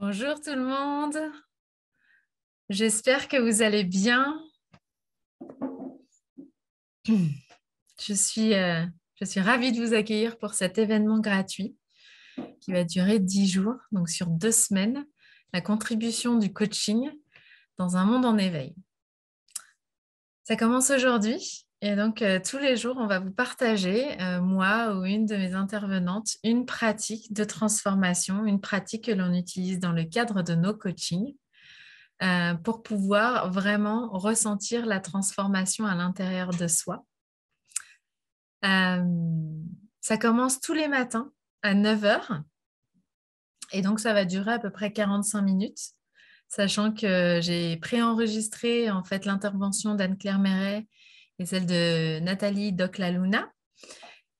Bonjour tout le monde, j'espère que vous allez bien. Je suis, euh, je suis ravie de vous accueillir pour cet événement gratuit qui va durer 10 jours, donc sur 2 semaines, la contribution du coaching dans un monde en éveil. Ça commence aujourd'hui et donc tous les jours, on va vous partager, moi ou une de mes intervenantes, une pratique de transformation, une pratique que l'on utilise dans le cadre de nos coachings pour pouvoir vraiment ressentir la transformation à l'intérieur de soi. Euh, Ça commence tous les matins à 9 heures et donc ça va durer à peu près 45 minutes, sachant que j'ai préenregistré en fait l'intervention d'Anne-Claire Méret et celle de Nathalie Doclaluna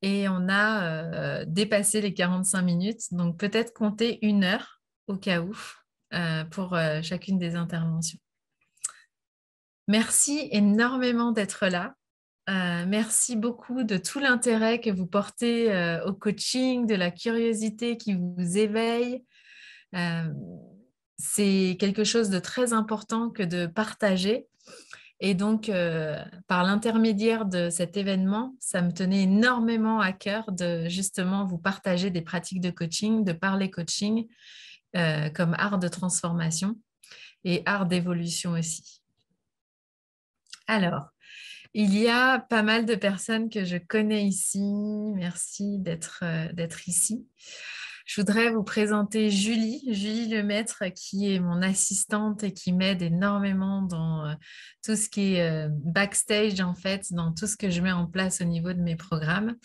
et on a dépassé les 45 minutes, donc peut-être compter 1 heure au cas où pour chacune des interventions. Merci énormément d'être là. Merci beaucoup de tout l'intérêt que vous portez au coaching, de la curiosité qui vous éveille. Euh, c'est quelque chose de très important que de partager. Et donc, par l'intermédiaire de cet événement, ça me tenait énormément à cœur de justement vous partager des pratiques de coaching, de parler coaching comme art de transformation et art d'évolution aussi. Alors, il y a pas mal de personnes que je connais ici. Merci d'être ici. Je voudrais vous présenter Julie Lemaître, qui est mon assistante et qui m'aide énormément dans tout ce qui est backstage, en fait, dans tout ce que je mets en place au niveau de mes programmes.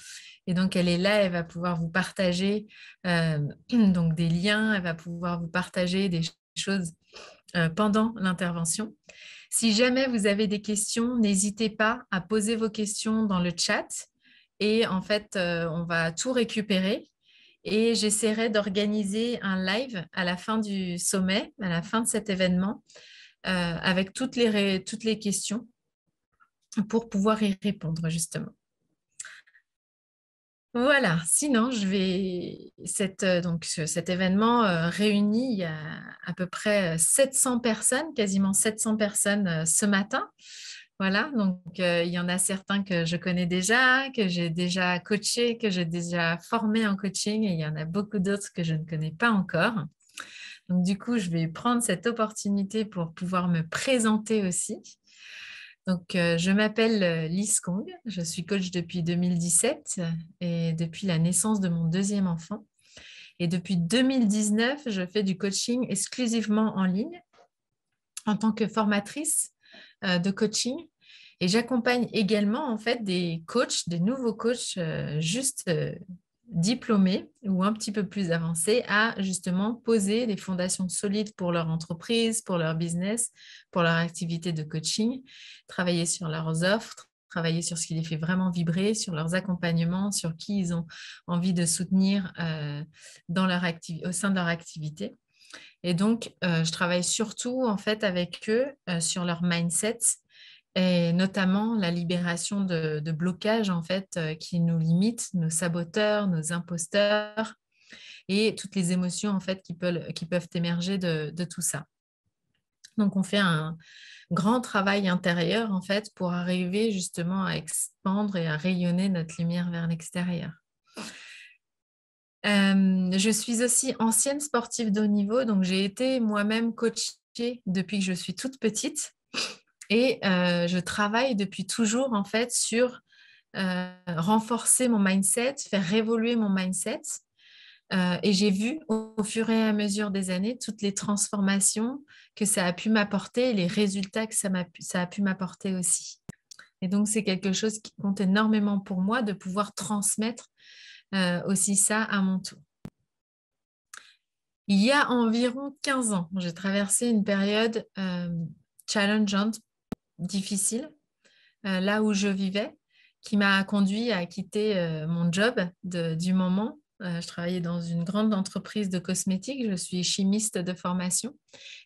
Et donc, elle est là, elle va pouvoir vous partager donc des liens, elle va pouvoir vous partager des choses pendant l'intervention. Si jamais vous avez des questions, n'hésitez pas à poser vos questions dans le chat et en fait, on va tout récupérer et j'essaierai d'organiser un live à la fin du sommet, à la fin de cet événement, avec toutes les questions pour pouvoir y répondre justement. Voilà, sinon, cet événement réunit il y a à peu près 700 personnes, quasiment 700 personnes ce matin. Voilà, donc il y en a certains que je connais déjà, que j'ai déjà coaché, que j'ai déjà formé en coaching et il y en a beaucoup d'autres que je ne connais pas encore. Donc du coup, je vais prendre cette opportunité pour pouvoir me présenter aussi. Donc, je m'appelle Lise Kong, je suis coach depuis 2017 et depuis la naissance de mon deuxième enfant. Et depuis 2019, je fais du coaching exclusivement en ligne en tant que formatrice de coaching. Et j'accompagne également en fait des coachs, des nouveaux coachs juste diplômés ou un petit peu plus avancés à justement poser des fondations solides pour leur entreprise, pour leur business, pour leur activité de coaching, travailler sur leurs offres, travailler sur ce qui les fait vraiment vibrer, sur leurs accompagnements, sur qui ils ont envie de soutenir au sein de leur activité. Et donc, je travaille surtout en fait avec eux sur leur mindset et notamment la libération de blocages en fait qui nous limitent, nos saboteurs, nos imposteurs et toutes les émotions en fait qui peuvent émerger de tout ça. Donc, on fait un grand travail intérieur en fait pour arriver justement à expandre et à rayonner notre lumière vers l'extérieur. Je suis aussi ancienne sportive de haut niveau, donc j'ai été moi-même coachée depuis que je suis toute petite et je travaille depuis toujours en fait sur renforcer mon mindset, faire évoluer mon mindset. Et j'ai vu au fur et à mesure des années toutes les transformations que ça a pu m'apporter et les résultats que ça a pu m'apporter aussi. Et donc, c'est quelque chose qui compte énormément pour moi de pouvoir transmettre aussi ça à mon tour. Il y a environ 15 ans, j'ai traversé une période challengeante, difficile, là où je vivais, qui m'a conduit à quitter mon job du moment. Je travaillais dans une grande entreprise de cosmétiques, je suis chimiste de formation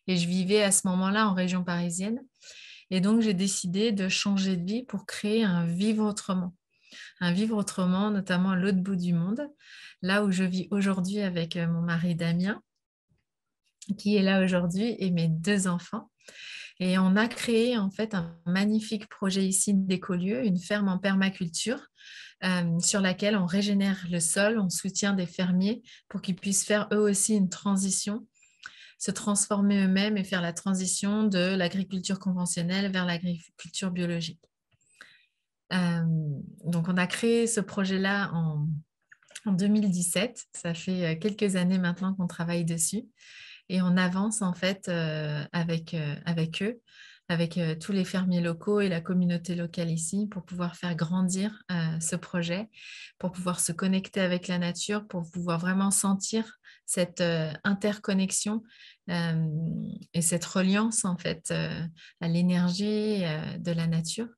et je vivais à ce moment-là en région parisienne. Et donc, j'ai décidé de changer de vie pour créer un vivre autrement. Un vivre autrement, notamment à l'autre bout du monde, là où je vis aujourd'hui avec mon mari Damien. qui est là aujourd'hui, et mes 2 enfants. Et on a créé en fait un magnifique projet ici d'écolieu, une ferme en permaculture sur laquelle on régénère le sol, on soutient des fermiers pour qu'ils puissent faire eux aussi une transition, se transformer eux-mêmes et faire la transition de l'agriculture conventionnelle vers l'agriculture biologique. Donc on a créé ce projet-là en 2017. Ça fait quelques années maintenant qu'on travaille dessus. Et on avance en fait avec eux, avec tous les fermiers locaux et la communauté locale ici pour pouvoir faire grandir ce projet, pour pouvoir se connecter avec la nature, pour pouvoir vraiment sentir cette interconnexion euh, et cette reliance en fait à l'énergie de la nature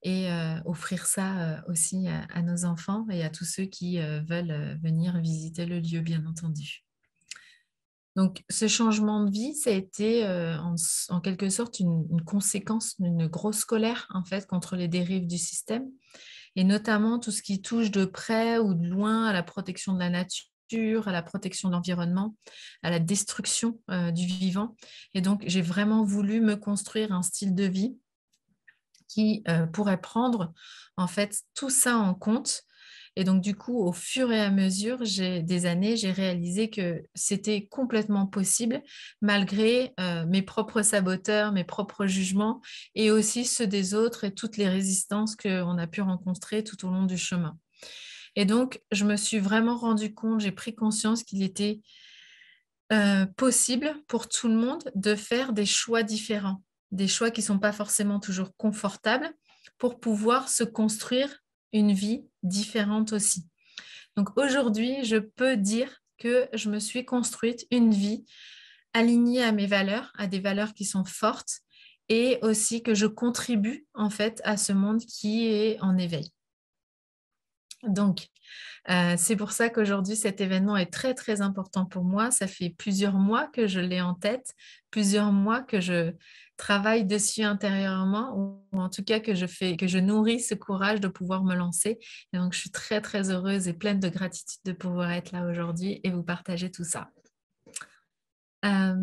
et offrir ça aussi à nos enfants et à tous ceux qui veulent venir visiter le lieu, bien entendu. Donc, ce changement de vie, ça a été en quelque sorte une conséquence d'une grosse colère en fait contre les dérives du système et notamment tout ce qui touche de près ou de loin à la protection de la nature, à la protection de l'environnement, à la destruction du vivant. Et donc, j'ai vraiment voulu me construire un style de vie qui pourrait prendre en fait tout ça en compte. Et donc, du coup, au fur et à mesure des années, j'ai réalisé que c'était complètement possible, malgré mes propres saboteurs, mes propres jugements, et aussi ceux des autres et toutes les résistances qu'on a pu rencontrer tout au long du chemin. Et donc, je me suis vraiment rendu compte, j'ai pris conscience qu'il était possible pour tout le monde de faire des choix différents, des choix qui ne sont pas forcément toujours confortables pour pouvoir se construire une vie différente aussi. Donc aujourd'hui, je peux dire que je me suis construite une vie alignée à mes valeurs, à des valeurs qui sont fortes et aussi que je contribue en fait à ce monde qui est en éveil. Donc, c'est pour ça qu'aujourd'hui, cet événement est très, très important pour moi. Ça fait plusieurs mois que je l'ai en tête, plusieurs mois que je travaille dessus intérieurement, ou en tout cas que je nourris ce courage de pouvoir me lancer. Et donc, je suis très, très heureuse et pleine de gratitude de pouvoir être là aujourd'hui et vous partager tout ça. Euh,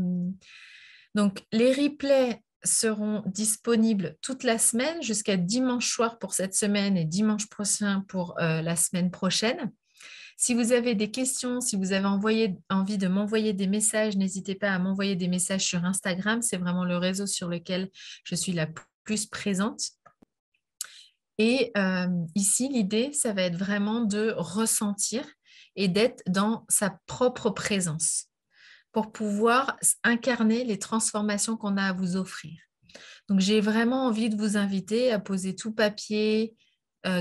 donc, les replays seront disponibles toute la semaine jusqu'à dimanche soir pour cette semaine et dimanche prochain pour la semaine prochaine. Si vous avez des questions, si vous avez envie de m'envoyer des messages, n'hésitez pas à m'envoyer des messages sur Instagram. C'est vraiment le réseau sur lequel je suis la plus présente. Et ici, l'idée, ça va être vraiment de ressentir et d'être dans sa propre présence pour pouvoir incarner les transformations qu'on a à vous offrir. Donc, j'ai vraiment envie de vous inviter à poser tout papier,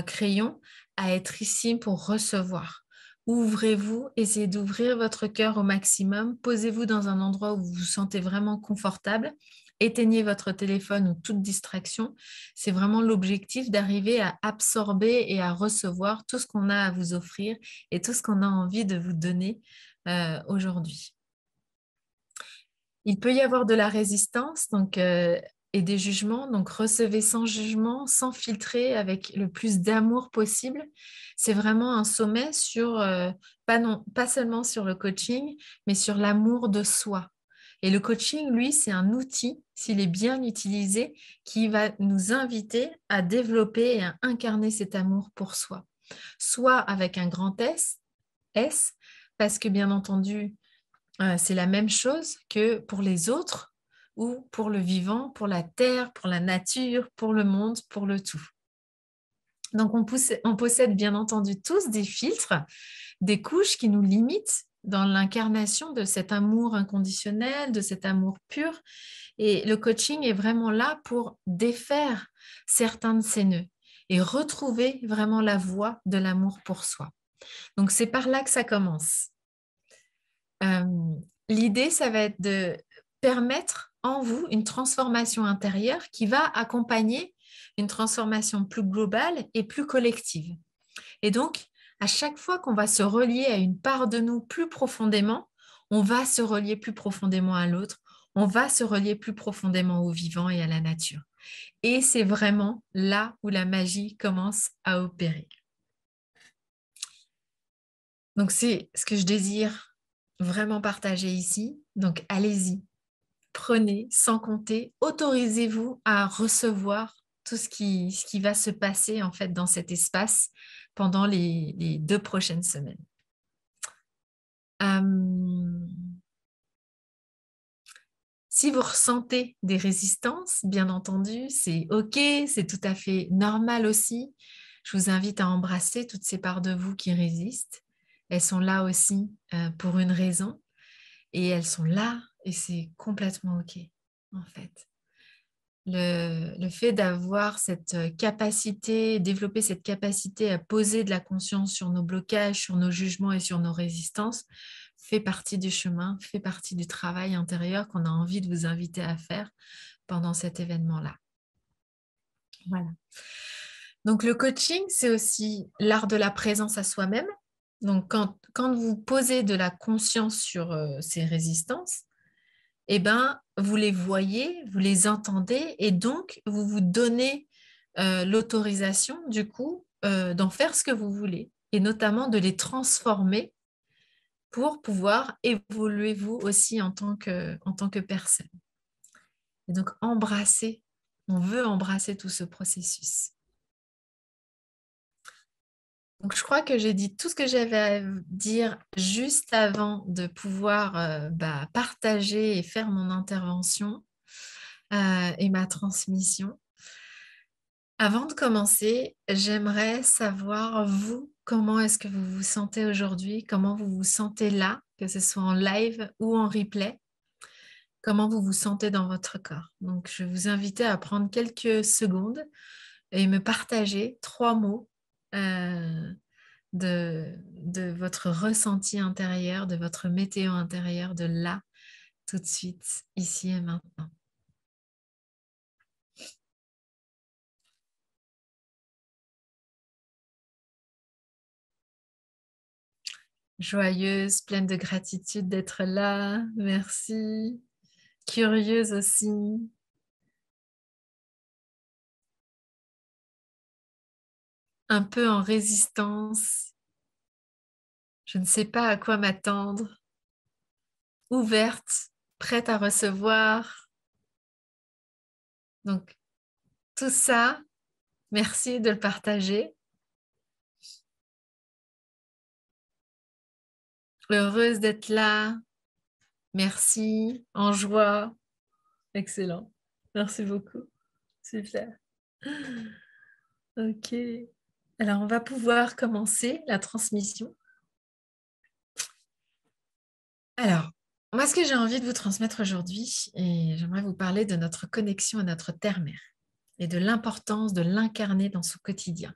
crayon, à être ici pour recevoir. Ouvrez-vous, essayez d'ouvrir votre cœur au maximum, posez-vous dans un endroit où vous vous sentez vraiment confortable, éteignez votre téléphone ou toute distraction. C'est vraiment l'objectif d'arriver à absorber et à recevoir tout ce qu'on a à vous offrir et tout ce qu'on a envie de vous donner aujourd'hui. Il peut y avoir de la résistance et des jugements, donc recevez sans jugement, sans filtrer, avec le plus d'amour possible. C'est vraiment un sommet sur, pas seulement sur le coaching, mais sur l'amour de soi. Et le coaching, lui, c'est un outil, s'il est bien utilisé, qui va nous inviter à développer et à incarner cet amour pour soi. Soit avec un grand S, parce que bien entendu, c'est la même chose que pour les autres ou pour le vivant, pour la terre, pour la nature, pour le monde, pour le tout. Donc, on possède bien entendu tous des filtres, des couches qui nous limitent dans l'incarnation de cet amour inconditionnel, de cet amour pur. Et le coaching est vraiment là pour défaire certains de ces nœuds et retrouver vraiment la voie de l'amour pour soi. Donc, c'est par là que ça commence. L'idée, ça va être de permettre en vous une transformation intérieure qui va accompagner une transformation plus globale et plus collective. Et donc, à chaque fois qu'on va se relier à une part de nous plus profondément, on va se relier plus profondément à l'autre, on va se relier plus profondément au vivant et à la nature. Et c'est vraiment là où la magie commence à opérer. Donc, c'est ce que je désire vraiment partagé ici. Donc, allez-y, prenez sans compter, autorisez-vous à recevoir tout ce qui va se passer en fait dans cet espace pendant les 2 prochaines semaines. Si vous ressentez des résistances, bien entendu, c'est OK, c'est tout à fait normal aussi. Je vous invite à embrasser toutes ces parts de vous qui résistent. Elles sont là aussi pour une raison et elles sont là et c'est complètement OK en fait. Le fait d'avoir cette capacité, développer cette capacité à poser de la conscience sur nos blocages, sur nos jugements et sur nos résistances, fait partie du chemin, fait partie du travail intérieur qu'on a envie de vous inviter à faire pendant cet événement-là. Voilà. Donc le coaching, c'est aussi l'art de la présence à soi-même. Donc quand vous posez de la conscience sur ces résistances, eh ben, vous les voyez, vous les entendez et donc vous vous donnez l'autorisation du coup d'en faire ce que vous voulez et notamment de les transformer pour pouvoir évoluer vous aussi en tant que personne. Et donc embrasser, on veut embrasser tout ce processus. Donc je crois que j'ai dit tout ce que j'avais à dire juste avant de pouvoir partager et faire mon intervention et ma transmission. Avant de commencer, j'aimerais savoir, vous, comment est-ce que vous vous sentez aujourd'hui? Comment vous vous sentez là, que ce soit en live ou en replay? Comment vous vous sentez dans votre corps? Donc, je vais vous inviter à prendre quelques secondes et me partager 3 mots de votre ressenti intérieur, de votre météo intérieure, de là, tout de suite, ici et maintenant. Joyeuse, pleine de gratitude d'être là. Merci. Curieuse aussi. Un peu en résistance. Je ne sais pas à quoi m'attendre. Ouverte, prête à recevoir. Donc, tout ça, merci de le partager. Heureuse d'être là. Merci. En joie. Excellent. Merci beaucoup. Super. Ok. Alors, on va pouvoir commencer la transmission. Alors, moi, ce que j'ai envie de vous transmettre aujourd'hui, et j'aimerais vous parler de notre connexion à notre terre-mère et de l'importance de l'incarner dans son quotidien.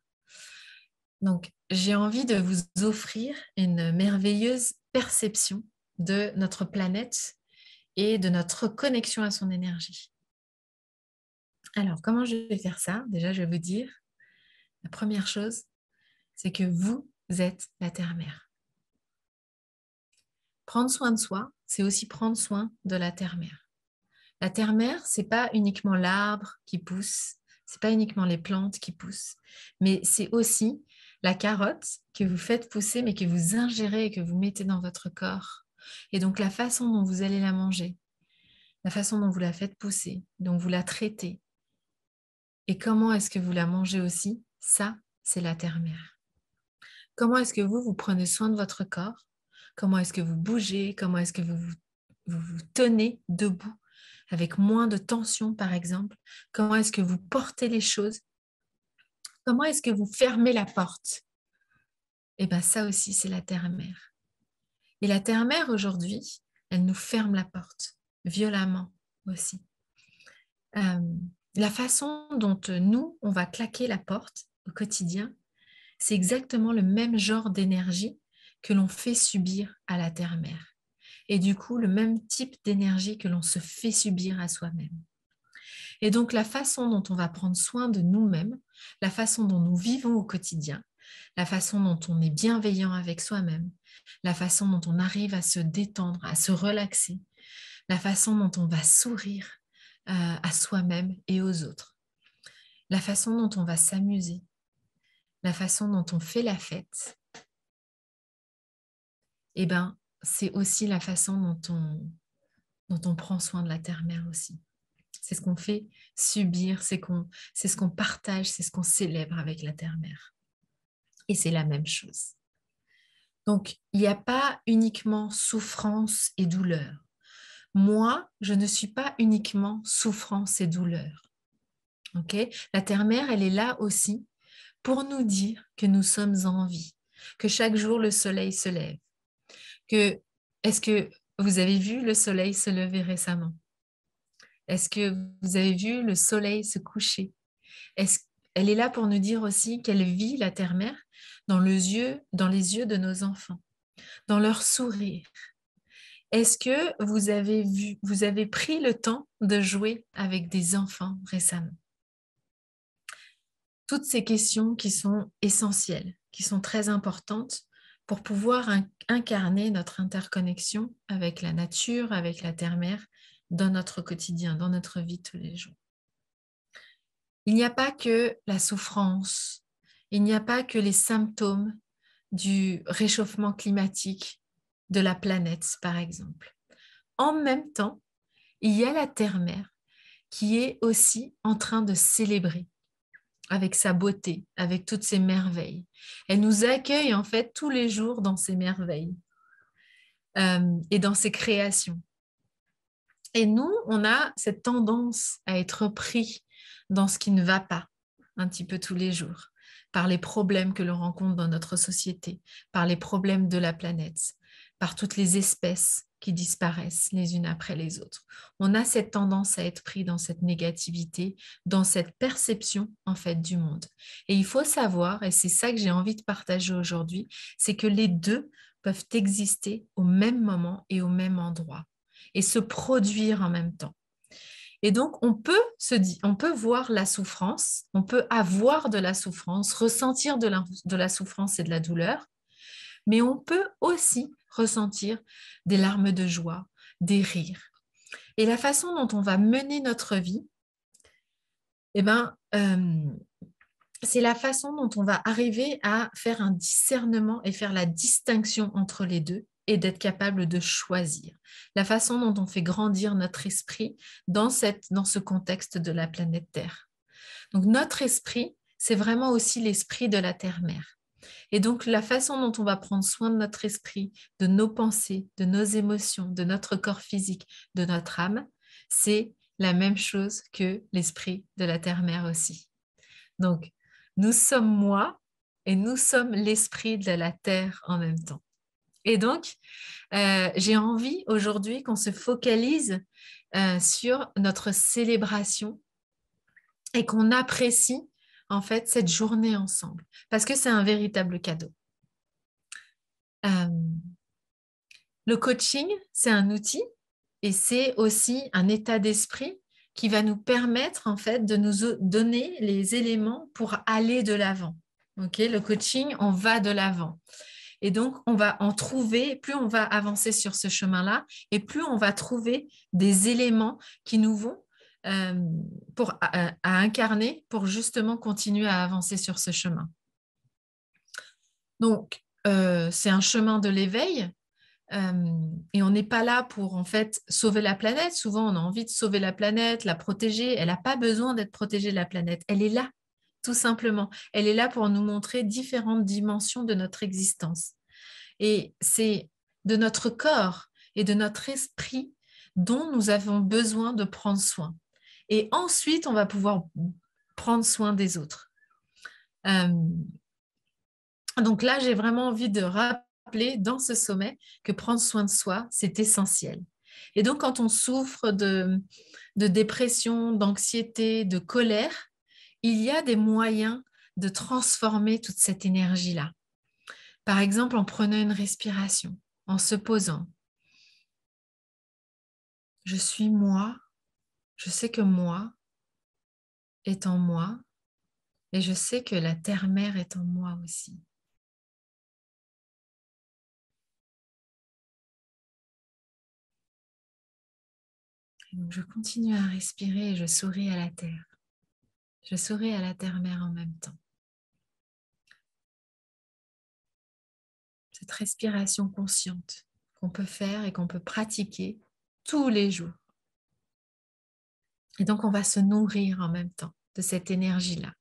Donc, j'ai envie de vous offrir une merveilleuse perception de notre planète et de notre connexion à son énergie. Alors, comment je vais faire ça? Déjà, je vais vous dire, la première chose, c'est que vous êtes la terre-mère. Prendre soin de soi, c'est aussi prendre soin de la terre-mère. La terre-mère, c'est pas uniquement l'arbre qui pousse, c'est pas uniquement les plantes qui poussent, mais c'est aussi la carotte que vous faites pousser, mais que vous ingérez et que vous mettez dans votre corps. Et donc la façon dont vous allez la manger, la façon dont vous la faites pousser, dont vous la traitez, et comment est-ce que vous la mangez aussi, ça, c'est la terre-mère. Comment est-ce que vous prenez soin de votre corps? Comment est-ce que vous bougez? Comment est-ce que vous tenez debout avec moins de tension, par exemple? Comment est-ce que vous portez les choses? Comment est-ce que vous fermez la porte? Eh bien, ça aussi, c'est la terre-mère. Et la terre-mère, aujourd'hui, elle nous ferme la porte, violemment aussi. La façon dont nous, on va claquer la porte au quotidien, c'est exactement le même genre d'énergie que l'on fait subir à la terre-mère. Et du coup, le même type d'énergie que l'on se fait subir à soi-même. Et donc, la façon dont on va prendre soin de nous-mêmes, la façon dont nous vivons au quotidien, la façon dont on est bienveillant avec soi-même, la façon dont on arrive à se détendre, à se relaxer, la façon dont on va sourire à soi-même et aux autres, la façon dont on va s'amuser, la façon dont on fait la fête, eh bien, c'est aussi la façon dont on prend soin de la terre-mère aussi. C'est ce qu'on fait subir, c'est ce qu'on partage, c'est ce qu'on célèbre avec la terre-mère. Et c'est la même chose. Donc, il n'y a pas uniquement souffrance et douleur. Moi, je ne suis pas uniquement souffrance et douleur. Okay. La terre-mère, elle est là aussi pour nous dire que nous sommes en vie, que chaque jour le soleil se lève. Est-ce que vous avez vu le soleil se lever récemment? Est-ce que vous avez vu le soleil se coucher? Elle est là pour nous dire aussi qu'elle vit, la terre-mère, dans les yeux de nos enfants, dans leur sourire. Est-ce que vous avez pris le temps de jouer avec des enfants récemment? Toutes ces questions qui sont essentielles, qui sont très importantes pour pouvoir incarner notre interconnexion avec la nature, avec la terre-mère, dans notre quotidien, dans notre vie tous les jours. Il n'y a pas que la souffrance, il n'y a pas que les symptômes du réchauffement climatique de la planète, par exemple. En même temps, il y a la terre-mère qui est aussi en train de célébrer avec sa beauté, avec toutes ses merveilles. Elle nous accueille en fait tous les jours dans ses merveilles et dans ses créations. Et nous, on a cette tendance à être pris dans ce qui ne va pas un petit peu tous les jours, par les problèmes que l'on rencontre dans notre société, par les problèmes de la planète, par toutes les espèces qui disparaissent les unes après les autres. On a cette tendance à être pris dans cette négativité, dans cette perception en fait du monde. Et il faut savoir, et c'est ça que j'ai envie de partager aujourd'hui, c'est que les deux peuvent exister au même moment et au même endroit et se produire en même temps. Et donc, on peut voir la souffrance, on peut avoir de la souffrance, ressentir de la souffrance et de la douleur, mais on peut aussi ressentir des larmes de joie, des rires. Et la façon dont on va mener notre vie, eh ben, c'est la façon dont on va arriver à faire un discernement et faire la distinction entre les deux et d'être capable de choisir. La façon dont on fait grandir notre esprit dans ce contexte de la planète Terre. Donc notre esprit, c'est vraiment aussi l'esprit de la Terre-Mère. Et donc la façon dont on va prendre soin de notre esprit, de nos pensées, de nos émotions, de notre corps physique, de notre âme, c'est la même chose que l'esprit de la Terre-Mère aussi. Donc, nous sommes moi et nous sommes l'esprit de la terre en même temps. Et donc, j'ai envie aujourd'hui qu'on se focalise sur notre célébration et qu'on apprécie en fait cette journée ensemble parce que c'est un véritable cadeau. Le coaching, c'est un outil et c'est aussi un état d'esprit qui va nous permettre en fait de nous donner les éléments pour aller de l'avant. Okay, le coaching, on va de l'avant. Et donc, on va en trouver, plus on va avancer sur ce chemin-là, et plus on va trouver des éléments qui nous vont à incarner pour justement continuer à avancer sur ce chemin. Donc, c'est un chemin de l'éveil. Et on n'est pas là pour en fait sauver la planète. Souvent, on a envie de sauver la planète, la protéger. Elle n'a pas besoin d'être protégée, la planète. Elle est là, tout simplement. Elle est là pour nous montrer différentes dimensions de notre existence. Et c'est de notre corps et de notre esprit dont nous avons besoin de prendre soin. Et ensuite, on va pouvoir prendre soin des autres. Donc là, j'ai vraiment envie de rappeler dans ce sommet que prendre soin de soi, c'est essentiel. Et donc, quand on souffre de dépression, d'anxiété, de colère, il y a des moyens de transformer toute cette énergie-là. Par exemple, en prenant une respiration, en se posant. Je suis moi, je sais que moi est en moi et je sais que la terre-mère est en moi aussi. Donc, je continue à respirer et je souris à la terre. Je souris à la terre-mère en même temps. Cette respiration consciente qu'on peut faire et qu'on peut pratiquer tous les jours. Et donc, on va se nourrir en même temps de cette énergie-là.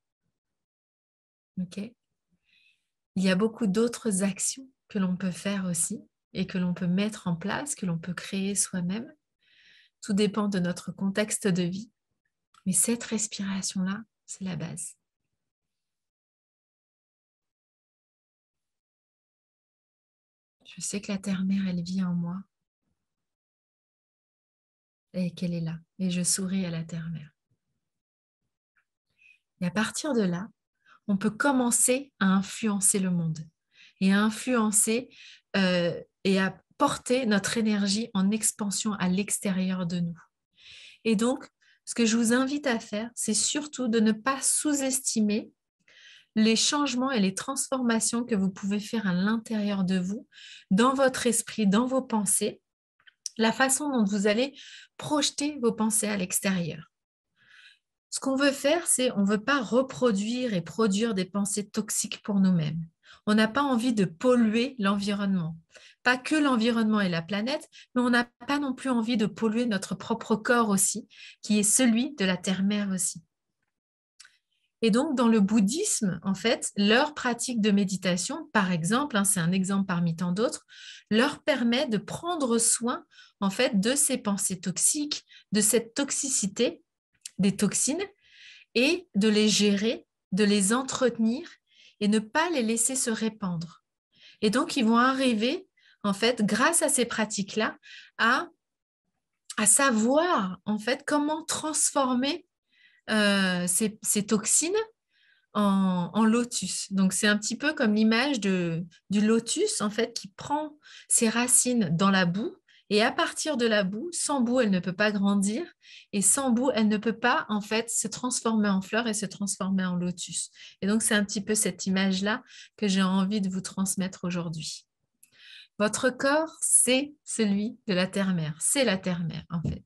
Ok? Il y a beaucoup d'autres actions que l'on peut faire aussi et que l'on peut mettre en place, que l'on peut créer soi-même. Tout dépend de notre contexte de vie. Mais cette respiration-là, c'est la base. Je sais que la terre-mère, elle vit en moi et qu'elle est là. Et je souris à la terre-mère. Et à partir de là, on peut commencer à influencer le monde et à influencer et à porter notre énergie en expansion à l'extérieur de nous. Et donc, ce que je vous invite à faire, c'est surtout de ne pas sous-estimer les changements et les transformations que vous pouvez faire à l'intérieur de vous, dans votre esprit, dans vos pensées, la façon dont vous allez projeter vos pensées à l'extérieur. Ce qu'on veut faire, c'est on ne veut pas reproduire et produire des pensées toxiques pour nous-mêmes. On n'a pas envie de polluer l'environnement. Pas que l'environnement et la planète, mais on n'a pas non plus envie de polluer notre propre corps aussi, qui est celui de la terre-mère aussi. Et donc, dans le bouddhisme, en fait, leur pratique de méditation, par exemple, c'est un exemple parmi tant d'autres, leur permet de prendre soin, en fait, de ces pensées toxiques, de cette toxicité, des toxines, et de les gérer, de les entretenir et ne pas les laisser se répandre. Et donc, ils vont arriver, en fait, grâce à ces pratiques-là, à savoir, en fait, comment transformer ces toxines en lotus. Donc, c'est un petit peu comme l'image du lotus, en fait, qui prend ses racines dans la boue. Et à partir de la boue, sans boue, elle ne peut pas grandir. Et sans boue, elle ne peut pas, en fait, se transformer en fleur et se transformer en lotus. Et donc, c'est un petit peu cette image-là que j'ai envie de vous transmettre aujourd'hui. Votre corps, c'est celui de la terre-mère. C'est la terre-mère, en fait.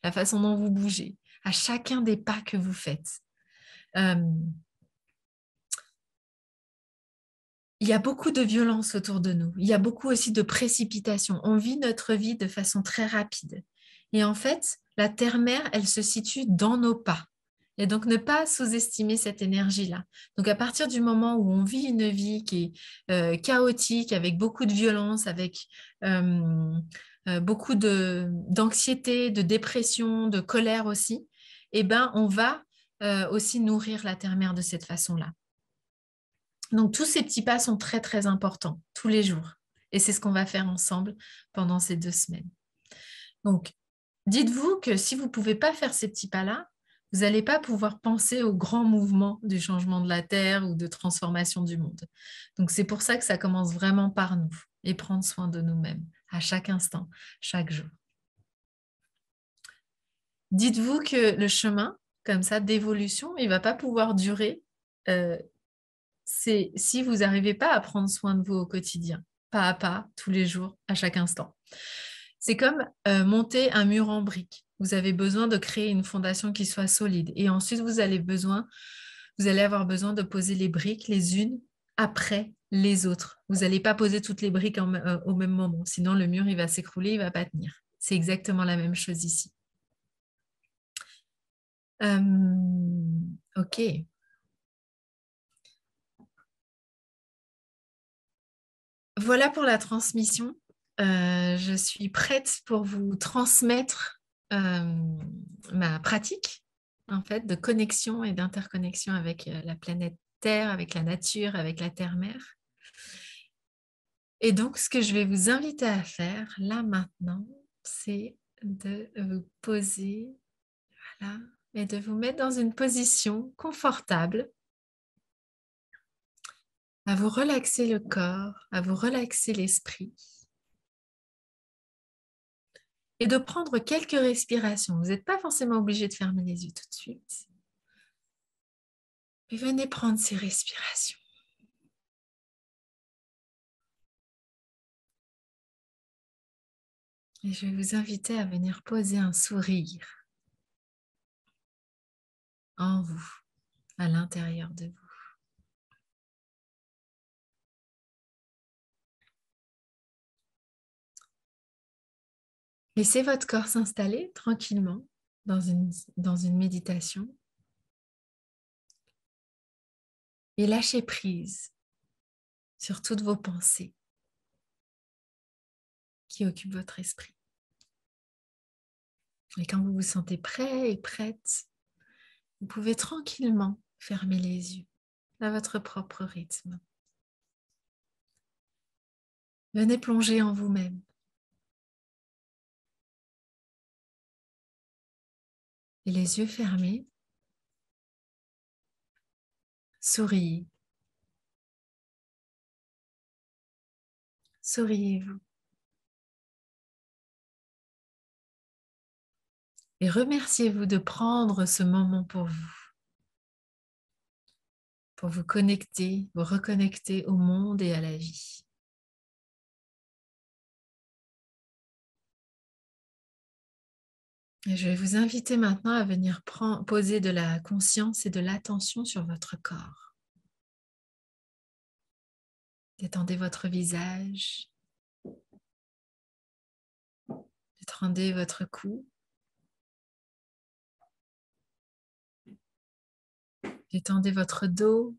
La façon dont vous bougez, à chacun des pas que vous faites. Il y a beaucoup de violence autour de nous. Il y a beaucoup aussi de précipitation. On vit notre vie de façon très rapide. Et en fait, la terre-mère, elle se situe dans nos pas. Et donc, ne pas sous-estimer cette énergie-là. Donc, à partir du moment où on vit une vie qui est chaotique, avec beaucoup de violence, avec beaucoup d'anxiété, de dépression, de colère aussi, eh ben, on va aussi nourrir la terre-mère de cette façon-là. Donc, tous ces petits pas sont très, très importants tous les jours. Et c'est ce qu'on va faire ensemble pendant ces 2 semaines. Donc, dites-vous que si vous ne pouvez pas faire ces petits pas-là, vous n'allez pas pouvoir penser au grand mouvement du changement de la Terre ou de transformation du monde. Donc, c'est pour ça que ça commence vraiment par nous et prendre soin de nous-mêmes à chaque instant, chaque jour. Dites-vous que le chemin, comme ça, d'évolution, il ne va pas pouvoir durer c'est si vous n'arrivez pas à prendre soin de vous au quotidien, pas à pas, tous les jours, à chaque instant. C'est comme monter un mur en briques. Vous avez besoin de créer une fondation qui soit solide. Et ensuite, vous allez avoir besoin de poser les briques les unes après les autres. Vous n'allez pas poser toutes les briques au même moment. Sinon, le mur, il va s'écrouler, il ne va pas tenir. C'est exactement la même chose ici. Ok. Voilà pour la transmission. Je suis prête pour vous transmettre ma pratique en fait de connexion et d'interconnexion avec la planète Terre, avec la nature, avec la Terre-Mère. Et donc, ce que je vais vous inviter à faire là maintenant, c'est de vous poser, voilà, et de vous mettre dans une position confortable, à vous relaxer le corps, à vous relaxer l'esprit. Et de prendre quelques respirations. Vous n'êtes pas forcément obligé de fermer les yeux tout de suite. Mais venez prendre ces respirations. Et je vais vous inviter à venir poser un sourire en vous, à l'intérieur de vous. Laissez votre corps s'installer tranquillement dans une méditation et lâchez prise sur toutes vos pensées qui occupent votre esprit. Et quand vous vous sentez prêt et prête, vous pouvez tranquillement fermer les yeux à votre propre rythme. Venez plonger en vous-même. Et les yeux fermés, souriez. Souriez-vous. Et remerciez-vous de prendre ce moment pour vous connecter, vous reconnecter au monde et à la vie. Et je vais vous inviter maintenant à venir poser de la conscience et de l'attention sur votre corps. Détendez votre visage, détendez votre cou, détendez votre dos,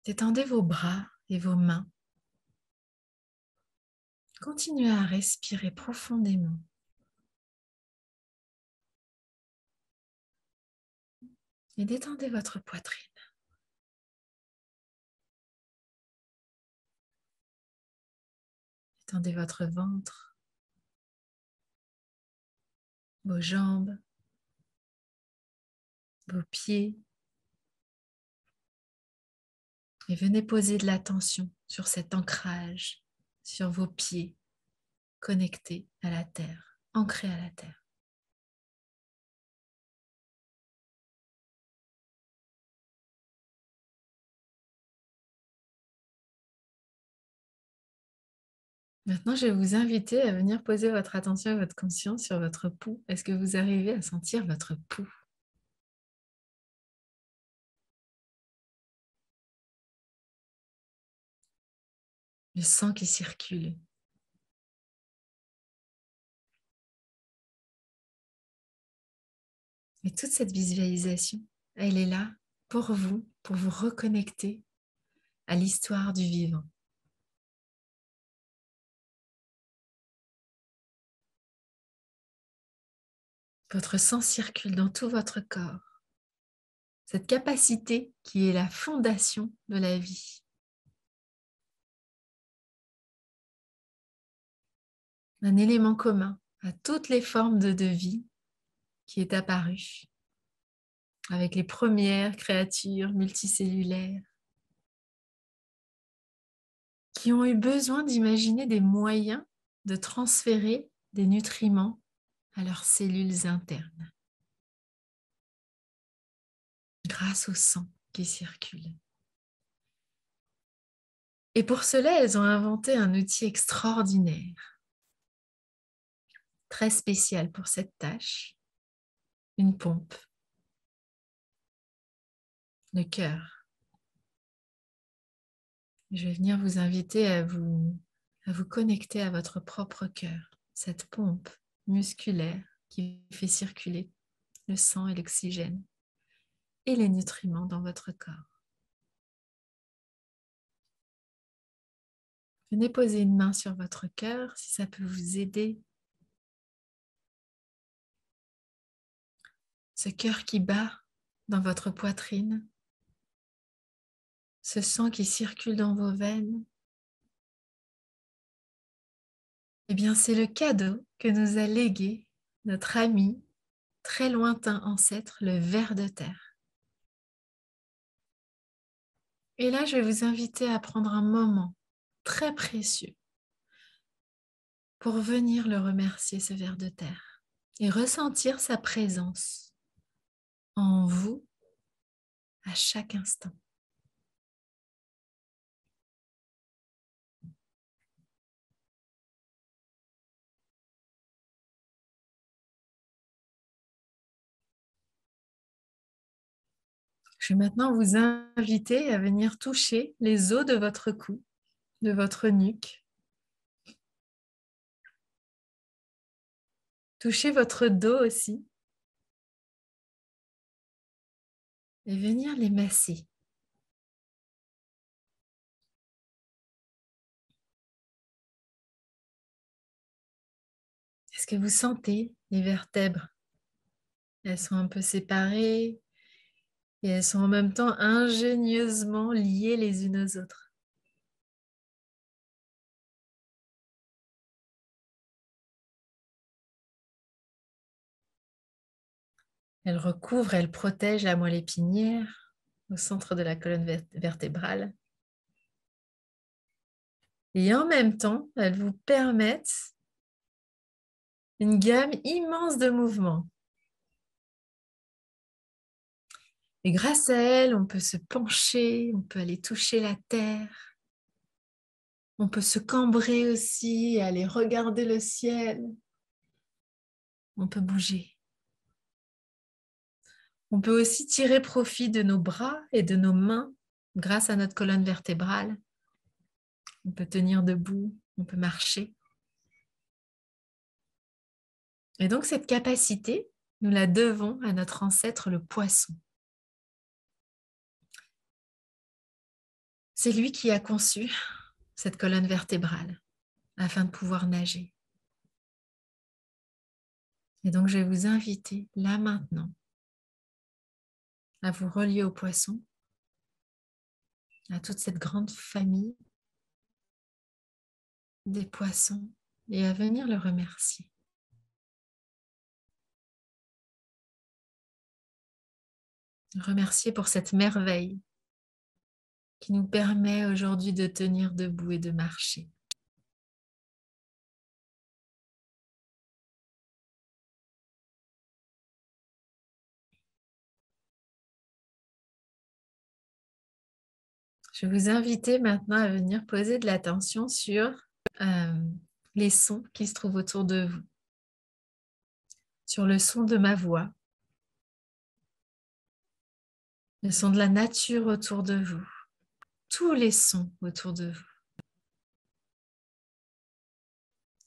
détendez vos bras et vos mains. Continuez à respirer profondément. Et détendez votre poitrine. Détendez votre ventre, vos jambes, vos pieds. Et venez poser de l'attention sur cet ancrage, sur vos pieds connectés à la terre, ancrés à la terre. Maintenant, je vais vous inviter à venir poser votre attention et votre conscience sur votre pouls. Est-ce que vous arrivez à sentir votre pouls? Le sang qui circule. Et toute cette visualisation, elle est là pour vous reconnecter à l'histoire du vivant. Votre sang circule dans tout votre corps. Cette capacité qui est la fondation de la vie. Un élément commun à toutes les formes de vie qui est apparu avec les premières créatures multicellulaires qui ont eu besoin d'imaginer des moyens de transférer des nutriments à leurs cellules internes grâce au sang qui circule. Et pour cela, elles ont inventé un outil extraordinaire, très spécial pour cette tâche, une pompe, le cœur. Je vais venir vous inviter à vous connecter à votre propre cœur, cette pompe musculaire qui fait circuler le sang et l'oxygène et les nutriments dans votre corps. Venez poser une main sur votre cœur si ça peut vous aider. Ce cœur qui bat dans votre poitrine, ce sang qui circule dans vos veines, eh bien c'est le cadeau que nous a légué notre ami, très lointain ancêtre, le ver de terre. Et là, je vais vous inviter à prendre un moment très précieux pour venir le remercier, ce ver de terre, et ressentir sa présence en vous à chaque instant. Je vais maintenant vous inviter à venir toucher les os de votre cou, de votre nuque, Touchez votre dos aussi et venir les masser. Est-ce que vous sentez les vertèbres? Elles sont un peu séparées et elles sont en même temps ingénieusement liées les unes aux autres. Elles recouvrent, elles protègent la moelle épinière au centre de la colonne vertébrale. Et en même temps, elles vous permettent une gamme immense de mouvements. Et grâce à elles, on peut se pencher, on peut aller toucher la terre, on peut se cambrer aussi, aller regarder le ciel, on peut bouger. On peut aussi tirer profit de nos bras et de nos mains grâce à notre colonne vertébrale. On peut tenir debout, on peut marcher. Et donc cette capacité, nous la devons à notre ancêtre le poisson. C'est lui qui a conçu cette colonne vertébrale afin de pouvoir nager. Et donc je vais vous inviter là maintenant à vous relier au poisson, à toute cette grande famille des poissons et à venir le remercier. Le remercier pour cette merveille qui nous permet aujourd'hui de tenir debout et de marcher. Je vais vous inviter maintenant à venir poser de l'attention sur les sons qui se trouvent autour de vous, sur le son de ma voix, le son de la nature autour de vous, tous les sons autour de vous.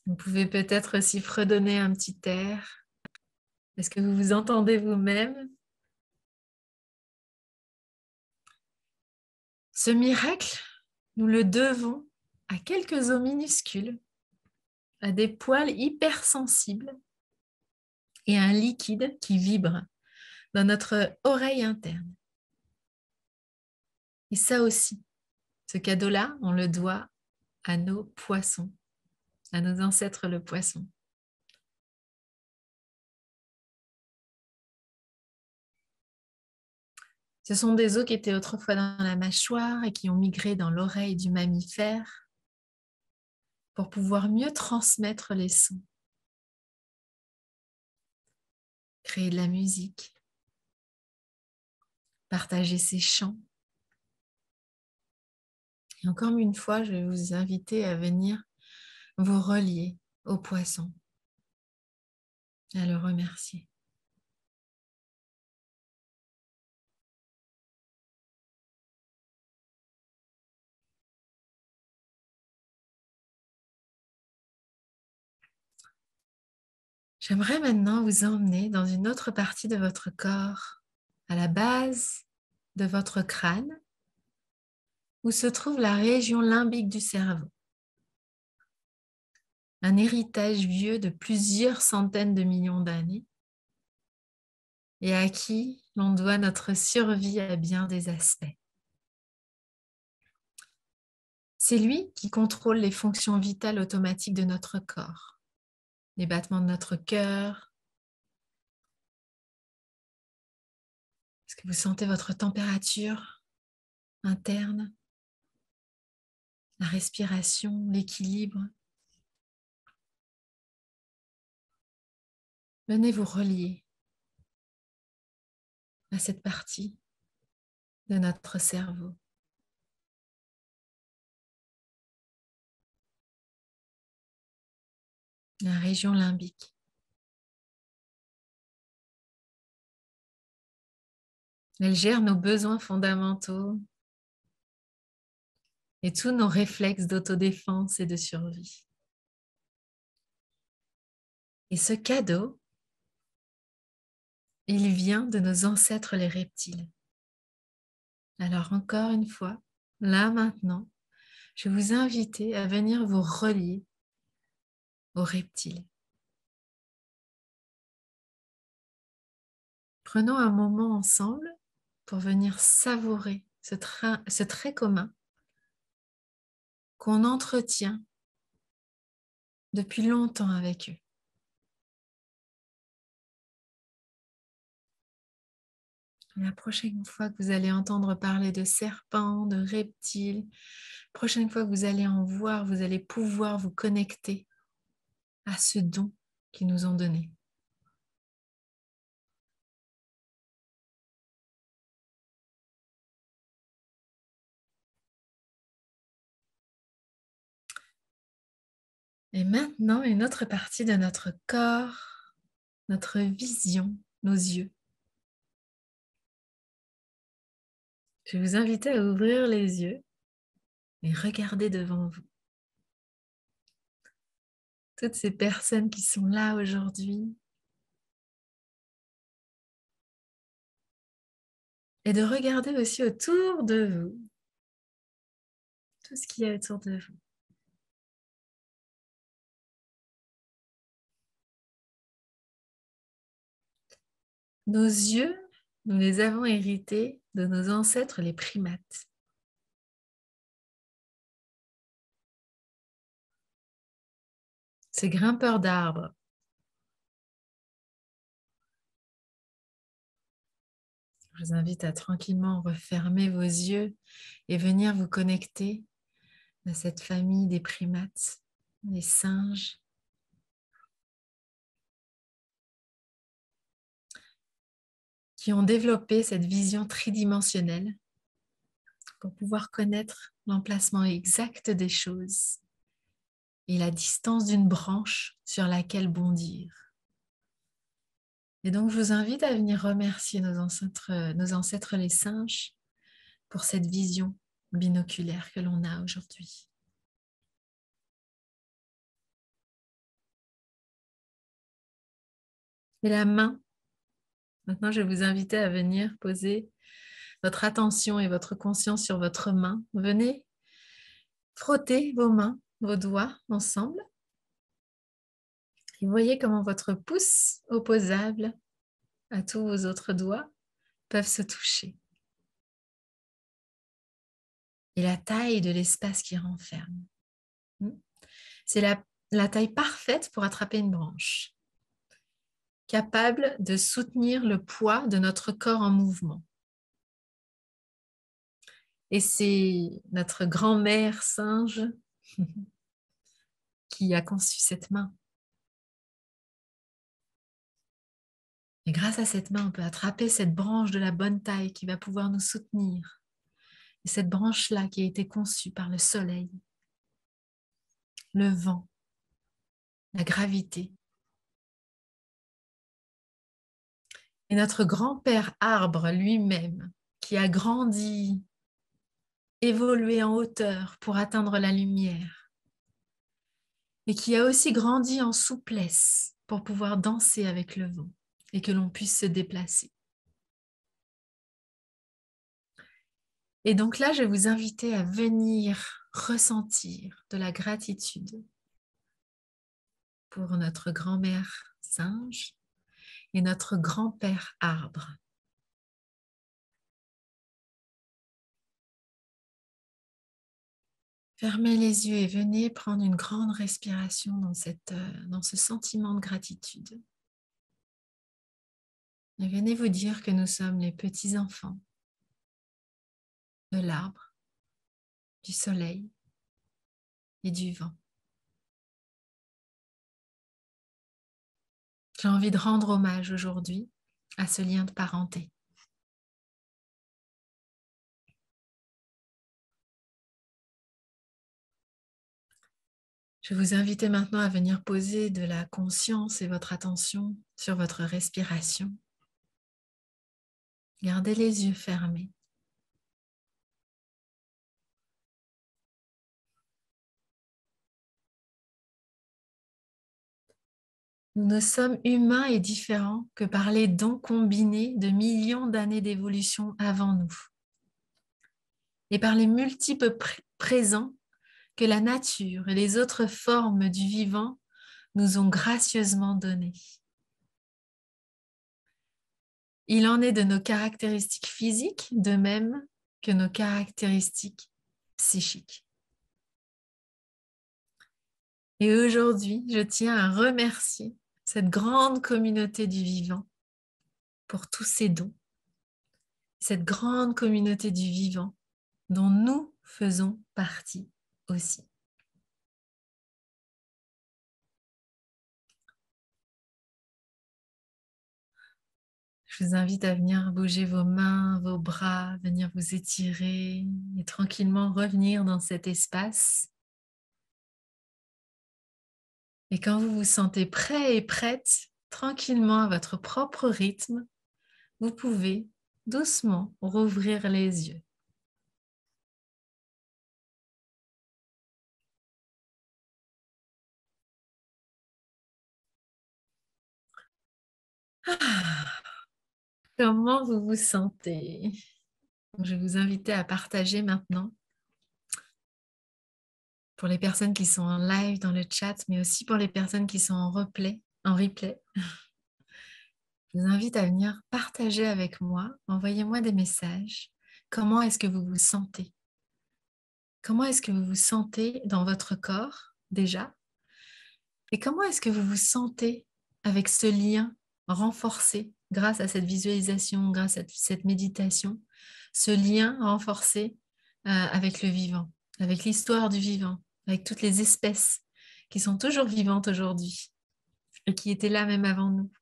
Vous pouvez peut-être aussi fredonner un petit air. Est-ce que vous vous entendez vous-même? Ce miracle, nous le devons à quelques os minuscules, à des poils hypersensibles et à un liquide qui vibre dans notre oreille interne. Et ça aussi, ce cadeau-là, on le doit à nos poissons, à nos ancêtres le poisson. Ce sont des os qui étaient autrefois dans la mâchoire et qui ont migré dans l'oreille du mammifère pour pouvoir mieux transmettre les sons, créer de la musique, partager ses chants. Et encore une fois, je vais vous inviter à venir vous relier au poisson, à le remercier. J'aimerais maintenant vous emmener dans une autre partie de votre corps, à la base de votre crâne, où se trouve la région limbique du cerveau. Un héritage vieux de plusieurs centaines de millions d'années et à qui l'on doit notre survie à bien des aspects. C'est lui qui contrôle les fonctions vitales automatiques de notre corps, les battements de notre cœur. Est-ce que vous sentez votre température interne, la respiration, l'équilibre? Venez vous relier à cette partie de notre cerveau. La région limbique. Elle gère nos besoins fondamentaux et tous nos réflexes d'autodéfense et de survie. Et ce cadeau, il vient de nos ancêtres les reptiles. Alors encore une fois, là maintenant, je vais vous inviter à venir vous relier aux reptiles. Prenons un moment ensemble pour venir savourer ce trait commun qu'on entretient depuis longtemps avec eux. La prochaine fois que vous allez entendre parler de serpents, de reptiles, prochaine fois que vous allez en voir, vous allez pouvoir vous connecter à ce don qu'ils nous ont donné. Et maintenant, une autre partie de notre corps, notre vision, nos yeux. Je vais vous inviter à ouvrir les yeux et regarder devant vous. Toutes ces personnes qui sont là aujourd'hui. Et de regarder aussi autour de vous, tout ce qu'il y a autour de vous. Nos yeux, nous les avons hérités de nos ancêtres les primates. Ces grimpeurs d'arbres. Je vous invite à tranquillement refermer vos yeux et venir vous connecter à cette famille des primates, les singes, qui ont développé cette vision tridimensionnelle pour pouvoir connaître l'emplacement exact des choses et la distance d'une branche sur laquelle bondir. Et donc, je vous invite à venir remercier nos ancêtres les singes pour cette vision binoculaire que l'on a aujourd'hui. Et la main, maintenant, je vais vous inviter à venir poser votre attention et votre conscience sur votre main. Venez frotter vos mains, vos doigts ensemble. Et voyez comment votre pouce opposable à tous vos autres doigts peuvent se toucher. Et la taille de l'espace qui renferme. C'est la taille parfaite pour attraper une branche, capable de soutenir le poids de notre corps en mouvement. Et c'est notre grand-mère singe qui a conçu cette main. Et grâce à cette main, on peut attraper cette branche de la bonne taille qui va pouvoir nous soutenir. Et cette branche-là qui a été conçue par le soleil, le vent, la gravité. Et notre grand-père arbre lui-même, qui a grandi, évolué en hauteur pour atteindre la lumière, et qui a aussi grandi en souplesse pour pouvoir danser avec le vent et que l'on puisse se déplacer. Et donc là, je vais vous inviter à venir ressentir de la gratitude pour notre grand-mère singe et notre grand-père arbre. Fermez les yeux et venez prendre une grande respiration dans ce sentiment de gratitude. Et venez vous dire que nous sommes les petits-enfants de l'arbre, du soleil et du vent. J'ai envie de rendre hommage aujourd'hui à ce lien de parenté. Je vais vous inviter maintenant à venir poser de la conscience et votre attention sur votre respiration. Gardez les yeux fermés. Nous ne sommes humains et différents que par les dons combinés de millions d'années d'évolution avant nous et par les multiples présents que la nature et les autres formes du vivant nous ont gracieusement donnés. Il en est de nos caractéristiques physiques, de même que nos caractéristiques psychiques. Et aujourd'hui, je tiens à remercier cette grande communauté du vivant pour tous ces dons, cette grande communauté du vivant dont nous faisons partie aussi. Je vous invite à venir bouger vos mains, vos bras, venir vous étirer et tranquillement revenir dans cet espace. Et quand vous vous sentez prêt et prête, tranquillement à votre propre rythme, vous pouvez doucement rouvrir les yeux. Ah, comment vous vous sentez? Je vais vous inviter à partager maintenant pour les personnes qui sont en live dans le chat, mais aussi pour les personnes qui sont en replay. Je vous invite à venir partager avec moi. Envoyez-moi des messages. Comment est-ce que vous vous sentez? Comment est-ce que vous vous sentez dans votre corps déjà? Et comment est-ce que vous vous sentez avec ce lien renforcé grâce à cette visualisation, grâce à cette méditation, ce lien renforcé avec le vivant, avec l'histoire du vivant, avec toutes les espèces qui sont toujours vivantes aujourd'hui et qui étaient là même avant nous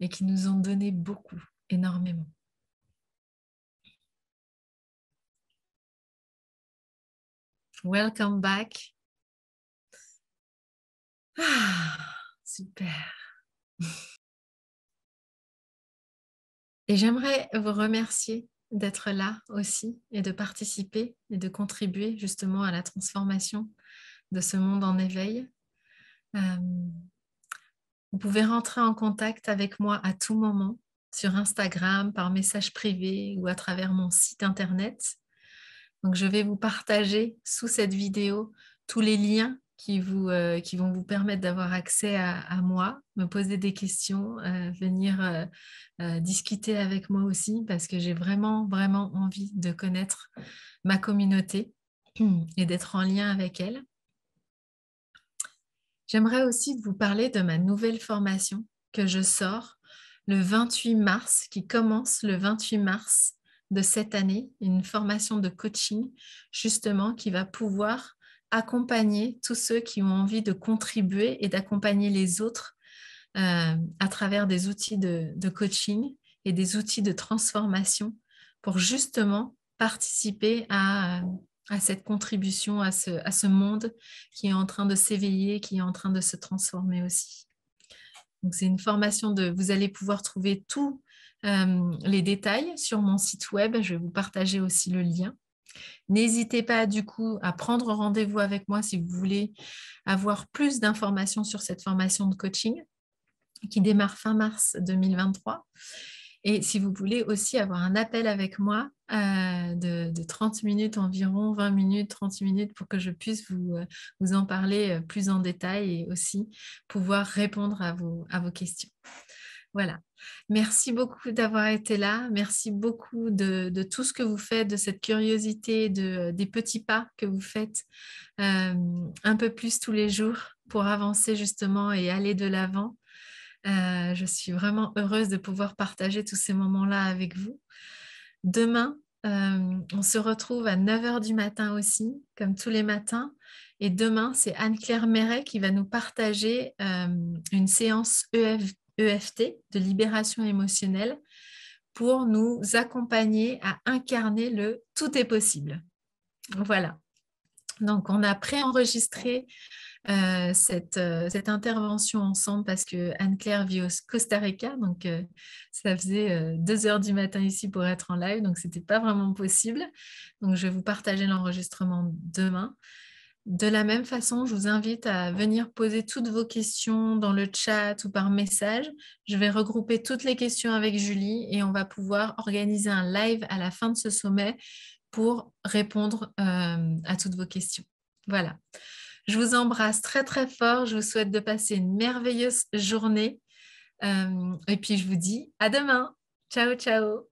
et qui nous ont donné beaucoup, énormément. Welcome back. Ah, super. Et j'aimerais vous remercier d'être là aussi et de participer et de contribuer justement à la transformation de ce monde en éveil. Vous pouvez rentrer en contact avec moi à tout moment sur Instagram, par message privé ou à travers mon site internet. Donc, je vais vous partager sous cette vidéo tous les liens qui vont vous permettre d'avoir accès à moi, me poser des questions, venir discuter avec moi aussi parce que j'ai vraiment, vraiment envie de connaître ma communauté et d'être en lien avec elle. J'aimerais aussi vous parler de ma nouvelle formation que je sors le 28 mars, qui commence le 28 mars de cette année, une formation de coaching justement qui va pouvoir accompagner tous ceux qui ont envie de contribuer et d'accompagner les autres à travers des outils de coaching et des outils de transformation pour justement participer à cette contribution à ce monde qui est en train de s'éveiller, qui est en train de se transformer aussi. Donc, c'est une formation vous allez pouvoir trouver tous les détails sur mon site web. Je vais vous partager aussi le lien. N'hésitez pas du coup à prendre rendez-vous avec moi si vous voulez avoir plus d'informations sur cette formation de coaching qui démarre fin mars 2023. Et si vous voulez aussi avoir un appel avec moi de 30 minutes environ, 20 minutes, 30 minutes pour que je puisse vous en parler plus en détail et aussi pouvoir répondre à vos questions. Voilà. Merci beaucoup d'avoir été là. Merci beaucoup de tout ce que vous faites, de cette curiosité, des petits pas que vous faites un peu plus tous les jours pour avancer justement et aller de l'avant. Je suis vraiment heureuse de pouvoir partager tous ces moments-là avec vous. Demain, on se retrouve à 9h du matin aussi, comme tous les matins. Et demain, c'est Anne-Claire Méret qui va nous partager une séance EFT de libération émotionnelle pour nous accompagner à incarner le « tout est possible ». Voilà. Donc, on a préenregistré cette intervention ensemble parce que Anne-Claire vit au Costa Rica, donc ça faisait 2h du matin ici pour être en live, donc c'était pas vraiment possible. Donc je vais vous partager l'enregistrement demain. De la même façon, je vous invite à venir poser toutes vos questions dans le chat ou par message. Je vais regrouper toutes les questions avec Julie et on va pouvoir organiser un live à la fin de ce sommet pour répondre à toutes vos questions. Voilà. Je vous embrasse très très fort. Je vous souhaite de passer une merveilleuse journée. Et puis je vous dis à demain. Ciao, ciao.